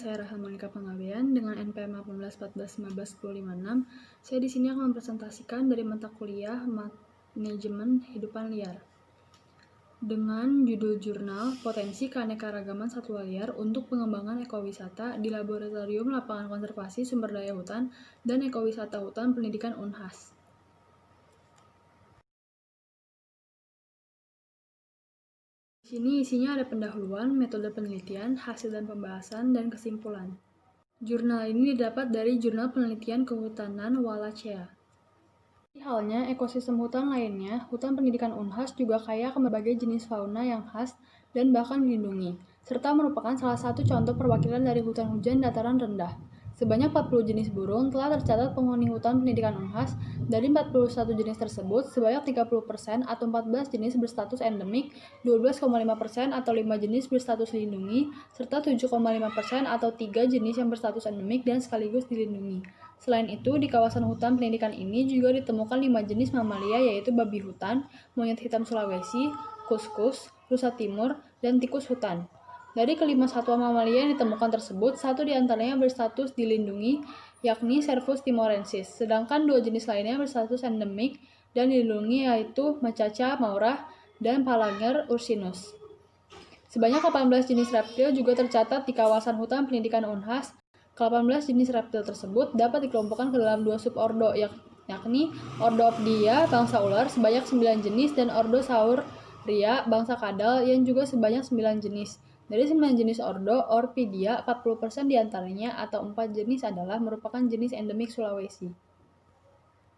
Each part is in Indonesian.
saya Rahel Monika Panggabean dengan NPM 1814151056. Saya di sini akan mempresentasikan dari mata kuliah Manajemen Kehidupan Liar dengan judul jurnal Potensi Keanekaragaman Satwa Liar untuk Pengembangan Ekowisata di Laboratorium Lapangan Konservasi Sumber Daya Hutan dan Ekowisata Hutan Pendidikan Unhas. Di sini isinya ada pendahuluan, metode penelitian, hasil dan pembahasan, dan kesimpulan. Jurnal ini didapat dari Jurnal Penelitian Kehutanan Wallacea. Halnya ekosistem hutan lainnya, hutan pendidikan Unhas juga kaya akan berbagai jenis fauna yang khas dan bahkan dilindungi, serta merupakan salah satu contoh perwakilan dari hutan hujan dataran rendah. Sebanyak 40 jenis burung telah tercatat penghuni hutan pendidikan Unhas. Dari 41 jenis tersebut, sebanyak 30% atau 14 jenis berstatus endemik, 12,5% atau 5 jenis berstatus dilindungi, serta 7,5% atau 3 jenis yang berstatus endemik dan sekaligus dilindungi. Selain itu, di kawasan hutan pendidikan ini juga ditemukan 5 jenis mamalia yaitu babi hutan, monyet hitam Sulawesi, kuskus, rusa timur, dan tikus hutan. Dari kelima satwa mamalia yang ditemukan tersebut, satu diantaranya berstatus dilindungi, yakni Cervus timorensis, sedangkan 2 jenis lainnya berstatus endemik dan dilindungi yaitu Macaca maura dan Palanger ursinus. Sebanyak 18 jenis reptil juga tercatat di kawasan hutan pendidikan Unhas. Ke-18 jenis reptil tersebut dapat dikelompokkan ke dalam 2 subordo, yakni Ordoopdia bangsa ular sebanyak 9 jenis dan Ordo Sauria bangsa kadal yang juga sebanyak 9 jenis. Dari 9 jenis ordo, Orpidia 40% diantaranya atau 4 jenis adalah merupakan jenis endemik Sulawesi.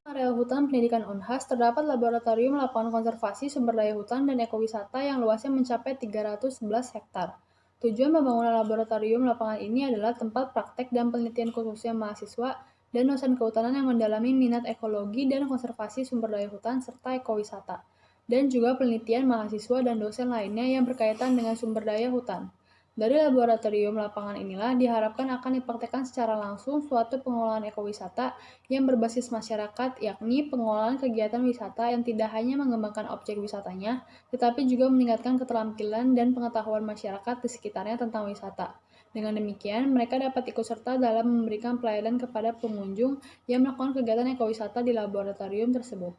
Areal hutan pendidikan Unhas terdapat laboratorium lapangan konservasi sumber daya hutan dan ekowisata yang luasnya mencapai 311 hektar. Tujuan pembangunan laboratorium lapangan ini adalah tempat praktek dan penelitian khususnya mahasiswa dan dosen kehutanan yang mendalami minat ekologi dan konservasi sumber daya hutan serta ekowisata, dan juga penelitian mahasiswa dan dosen lainnya yang berkaitan dengan sumber daya hutan. Dari laboratorium lapangan inilah diharapkan akan dipraktekkan secara langsung suatu pengolahan ekowisata yang berbasis masyarakat, yakni pengolahan kegiatan wisata yang tidak hanya mengembangkan objek wisatanya, tetapi juga meningkatkan keterampilan dan pengetahuan masyarakat di sekitarnya tentang wisata. Dengan demikian, mereka dapat ikut serta dalam memberikan pelayanan kepada pengunjung yang melakukan kegiatan ekowisata di laboratorium tersebut.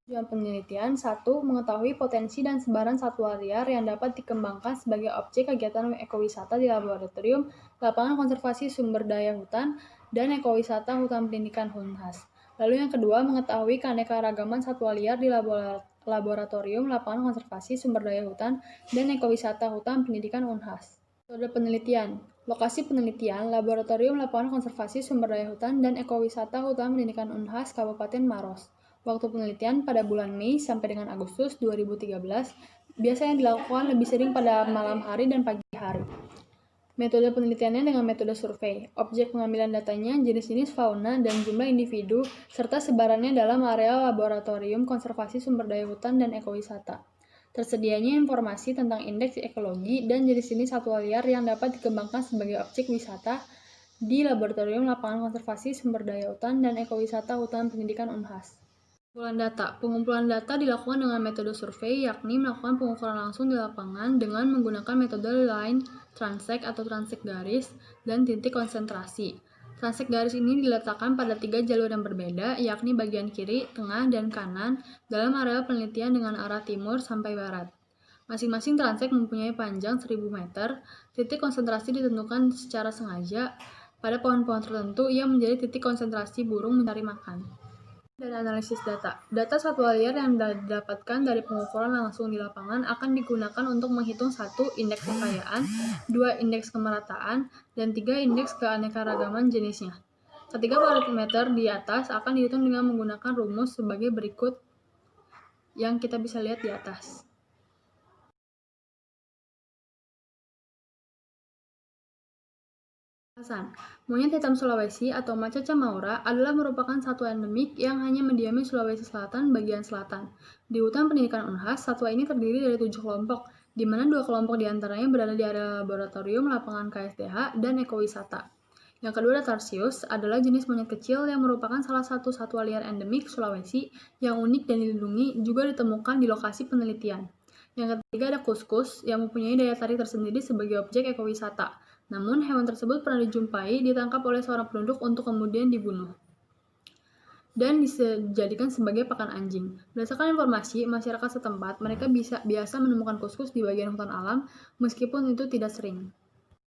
Tujuan penelitian 1. Mengetahui potensi dan sebaran satwa liar yang dapat dikembangkan sebagai objek kegiatan ekowisata di laboratorium lapangan konservasi sumber daya hutan dan ekowisata hutan pendidikan Unhas. Lalu yang kedua, mengetahui keanekaragaman satwa liar di laboratorium lapangan konservasi sumber daya hutan dan ekowisata hutan pendidikan Unhas. Metode penelitian. Lokasi penelitian, Laboratorium Lapangan Konservasi Sumber Daya Hutan dan Ekowisata Hutan Pendidikan Unhas Kabupaten Maros. Waktu penelitian pada bulan Mei sampai dengan Agustus 2013, biasanya dilakukan lebih sering pada malam hari dan pagi hari. Metode penelitiannya dengan metode survei. Objek pengambilan datanya, jenis-jenis fauna, dan jumlah individu, serta sebarannya dalam area laboratorium konservasi sumber daya hutan dan ekowisata. Tersedianya informasi tentang indeks ekologi dan jenis-jenis satwa liar yang dapat dikembangkan sebagai objek wisata di Laboratorium Lapangan Konservasi Sumber Daya Hutan dan Ekowisata Hutan Pendidikan Unhas. Pengumpulan data. Pengumpulan data dilakukan dengan metode survei, yakni melakukan pengukuran langsung di lapangan dengan menggunakan metode line transect atau transek garis dan titik konsentrasi. Transek garis ini diletakkan pada 3 jalur yang berbeda, yakni bagian kiri, tengah, dan kanan dalam area penelitian dengan arah timur sampai barat. Masing-masing transek mempunyai panjang 1000 meter. Titik konsentrasi ditentukan secara sengaja pada pohon-pohon tertentu yang menjadi titik konsentrasi burung mencari makan. Dan analisis data. Data satwa liar yang didapatkan dari pengukuran langsung di lapangan akan digunakan untuk menghitung 1. Indeks kekayaan, 2. Indeks kemerataan, dan 3. Indeks keanekaragaman jenisnya. Ketiga parameter di atas akan dihitung dengan menggunakan rumus sebagai berikut yang kita bisa lihat di atas. Monyet hitam Sulawesi atau Macaca maura adalah merupakan satwa endemik yang hanya mendiami Sulawesi Selatan bagian selatan. Di hutan pendidikan Unhas, satwa ini terdiri dari 7 kelompok, di mana 2 kelompok diantaranya berada di area laboratorium, lapangan KSDH, dan ekowisata. Yang kedua, Tarsius adalah jenis monyet kecil yang merupakan salah satu satwa liar endemik Sulawesi yang unik dan dilindungi, juga ditemukan di lokasi penelitian. Yang ketiga ada kuskus yang mempunyai daya tarik tersendiri sebagai objek ekowisata. Namun, hewan tersebut pernah ditangkap oleh seorang penduduk untuk kemudian dibunuh dan dijadikan sebagai pakan anjing. Berdasarkan informasi masyarakat setempat, mereka biasa menemukan kuskus di bagian hutan alam, meskipun itu tidak sering.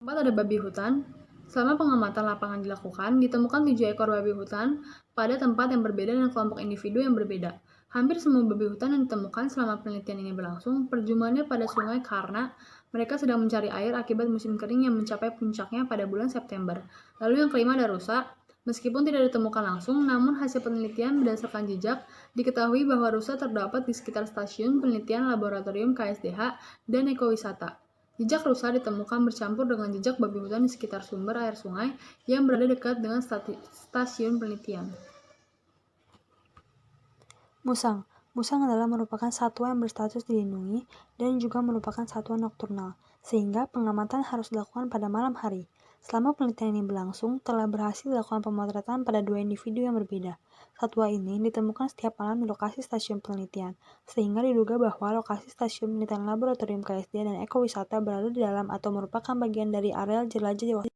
Tempat ada babi hutan. Selama pengamatan lapangan dilakukan, ditemukan 7 ekor babi hutan pada tempat yang berbeda dan kelompok individu yang berbeda. Hampir semua babi hutan yang ditemukan selama penelitian ini berlangsung, perjumpaannya pada sungai karena mereka sedang mencari air akibat musim kering yang mencapai puncaknya pada bulan September. Lalu yang kelima ada rusa. Meskipun tidak ditemukan langsung, namun hasil penelitian berdasarkan jejak diketahui bahwa rusa terdapat di sekitar stasiun penelitian laboratorium KSDH dan ekowisata. Jejak rusa ditemukan bercampur dengan jejak babi hutan di sekitar sumber air sungai yang berada dekat dengan stasiun penelitian. Musang. Musang adalah merupakan satwa yang berstatus dilindungi dan juga merupakan satwa nokturnal, sehingga pengamatan harus dilakukan pada malam hari. Selama penelitian ini berlangsung, telah berhasil dilakukan pemotretan pada 2 individu yang berbeda. Satwa ini ditemukan setiap malam di lokasi stasiun penelitian, sehingga diduga bahwa lokasi stasiun penelitian laboratorium KSD dan ekowisata berada di dalam atau merupakan bagian dari areal jelajah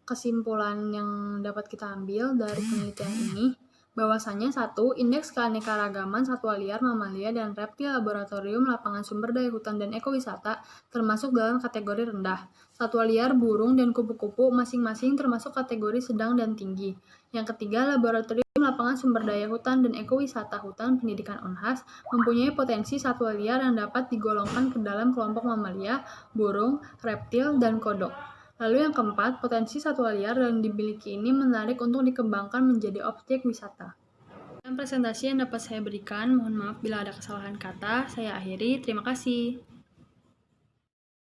Kesimpulan yang dapat kita ambil dari penelitian ini, bahwasanya 1. Indeks keanekaragaman satwa liar, mamalia, dan reptil laboratorium lapangan sumber daya hutan dan ekowisata termasuk dalam kategori rendah. Satwa liar, burung, dan kupu-kupu masing-masing termasuk kategori sedang dan tinggi. Yang ketiga, laboratorium lapangan sumber daya hutan dan ekowisata hutan pendidikan Unhas mempunyai potensi satwa liar yang dapat digolongkan ke dalam kelompok mamalia, burung, reptil, dan kodok. Lalu yang keempat, potensi satwa liar yang dimiliki ini menarik untuk dikembangkan menjadi objek wisata. Dan presentasi yang dapat saya berikan, mohon maaf bila ada kesalahan kata, saya akhiri, terima kasih.